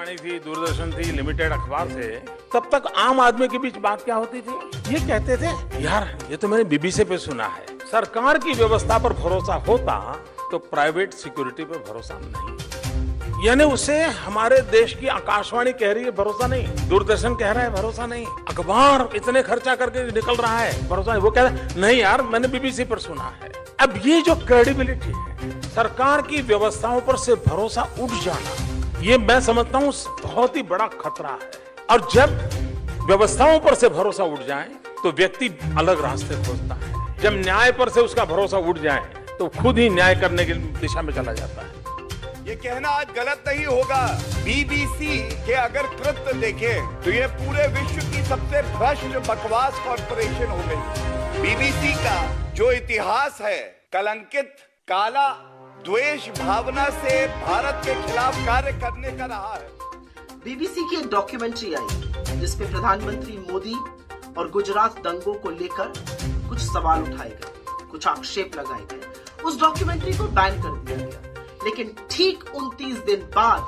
आकाशवाणी थी, दूरदर्शन थी, लिमिटेड अखबार थे, तब तक आम आदमी के बीच बात क्या होती थी? ये कहते थे, यार ये तो मैंने बीबीसी पे सुना है, सरकार की व्यवस्था पर भरोसा होता तो प्राइवेट सिक्योरिटी पर भरोसा नहीं। यानी उसे हमारे देश की आकाशवाणी कह रही है भरोसा नहीं, दूरदर्शन कह रहा है भरोसा नहीं, अखबार इतने खर्चा करके निकल रहा है भरोसा नहीं। वो कह रहा है नहीं यार मैंने बीबीसी पर सुना है। अब ये जो क्रेडिबिलिटी है, सरकार की व्यवस्थाओं पर से भरोसा उठ जाना, ये मैं समझता हूँ बहुत ही बड़ा खतरा है। और जब व्यवस्थाओं पर से भरोसा उठ जाए तो व्यक्ति अलग रास्ते खोजता है। जब न्याय पर से उसका भरोसा उठ जाए तो खुद ही न्याय करने की दिशा में चला जाता है। ये कहना आज गलत नहीं होगा। बीबीसी के अगर कृत्य देखें तो ये पूरे विश्व की सबसे भ्रष्ट बकवास कॉर्पोरेशन हो गई। बीबीसी का जो इतिहास है कलंकित, काला, द्वेष भावना से भारत के खिलाफ कार्य करने का रहा है। बीबीसी की एक डॉक्यूमेंट्री आई जिसमें प्रधानमंत्री मोदी और गुजरात दंगों को लेकर कुछ सवाल उठाए गए, कुछ आक्षेप लगाए गए। उस डॉक्यूमेंट्री को बैन कर दिया गया, लेकिन ठीक 29 दिन बाद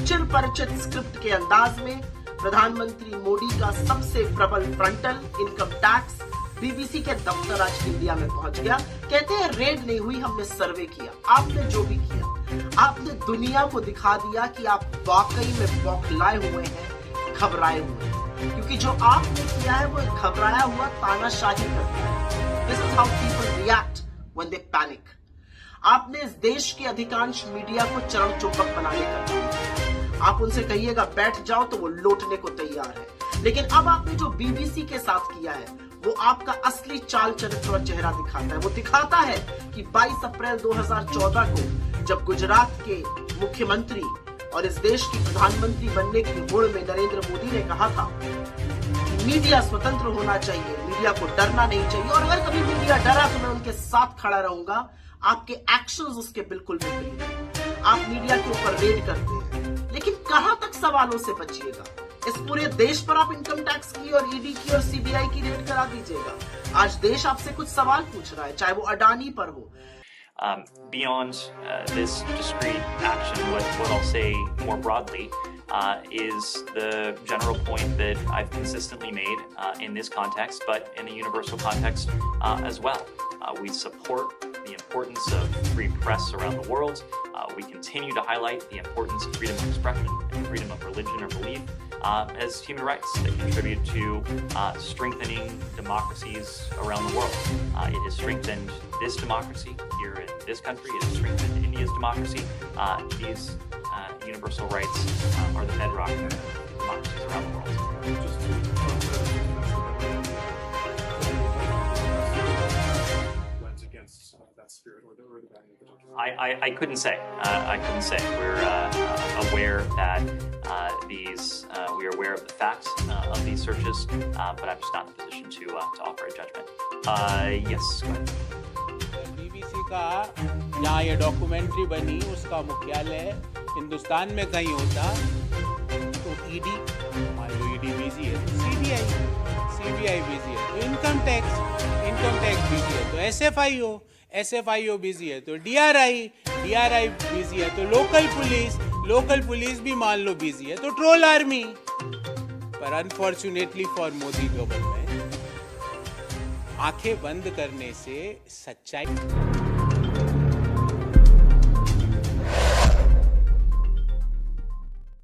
चिरपरिचित स्क्रिप्ट के अंदाज में प्रधानमंत्री मोदी का सबसे प्रबल फ्रंटल इनकम टैक्स बीबीसी के दफ्तर आज इंडिया में पहुंच गया। कहते हैं रेड नहीं हुई, हमने सर्वे किया। आपने जो भी किया, आपने दुनिया को दिखा दिया कि आप वाकई में बौखलाए हुए हैं, घबराए हुए हैं, क्योंकि जो आपने किया है वो एक घबराया हुआ तानाशाही करता है। This is how people react when they panic. आपने इस देश के अधिकांश मीडिया को चरण चुंबक बनाने का काम किया। आप उनसे कहिएगा बैठ जाओ तो वो लौटने को तैयार है। लेकिन अब आपने जो बीबीसी के साथ किया है वो आपका असली चाल चरित्र और चेहरा दिखाता है। वो दिखाता है कि 22 अप्रैल 2014 को जब गुजरात के मुख्यमंत्री और इस देश की प्रधानमंत्री बनने की होड़ में नरेंद्र मोदी ने कहा था कि मीडिया स्वतंत्र होना चाहिए, मीडिया को डरना नहीं चाहिए, और अगर कभी मीडिया डरा तो मैं उनके साथ खड़ा रहूंगा। आपके एक्शंस उसके बिल्कुल विपरीत हैं। आप मीडिया के ऊपर रेड करते हैं, लेकिन कहां तक सवालों से बचिएगा? इस पूरे देश पर आप इनकम टैक्स की और ईडी की और सीबीआई की रेड करा दीजिएगा। आज देश आपसे कुछ सवाल पूछ रहा है, चाहे वो अडानी पर हो। Beyond this discrete action, what I'll say more broadly is the general point that I've consistently made in this context, but in a universal context as well. We support the importance of free press around the world. We continue to highlight the importance of freedom of expression and freedom of religion or belief as human rights that contribute to strengthening democracies around the world. It has strengthened this democracy here in this country. It has strengthened India's democracy. These universal rights are the bedrock of democracies around the world. I couldn't say. I couldn't say. We're aware that we are aware of the facts of these searches, but I'm just not in a position to offer a judgment. Yes. Go ahead. BBC का जहाँ ये documentary बनी उसका मुख्यालय हिंदुस्तान में कहीं होता तो ईडी, मान लो ईडी बिजी है तो सीबीआई बिजी है तो इनकम टैक्स बिजी है तो एसएफआईओ बिजी है तो डीआरआई बिजी है तो लोकल पुलिस भी मान लो बिजी है तो ट्रोल आर्मी। पर अनफॉर्चुनेटली फॉर मोदी गवर्नमेंट आंखें बंद करने से सच्चाई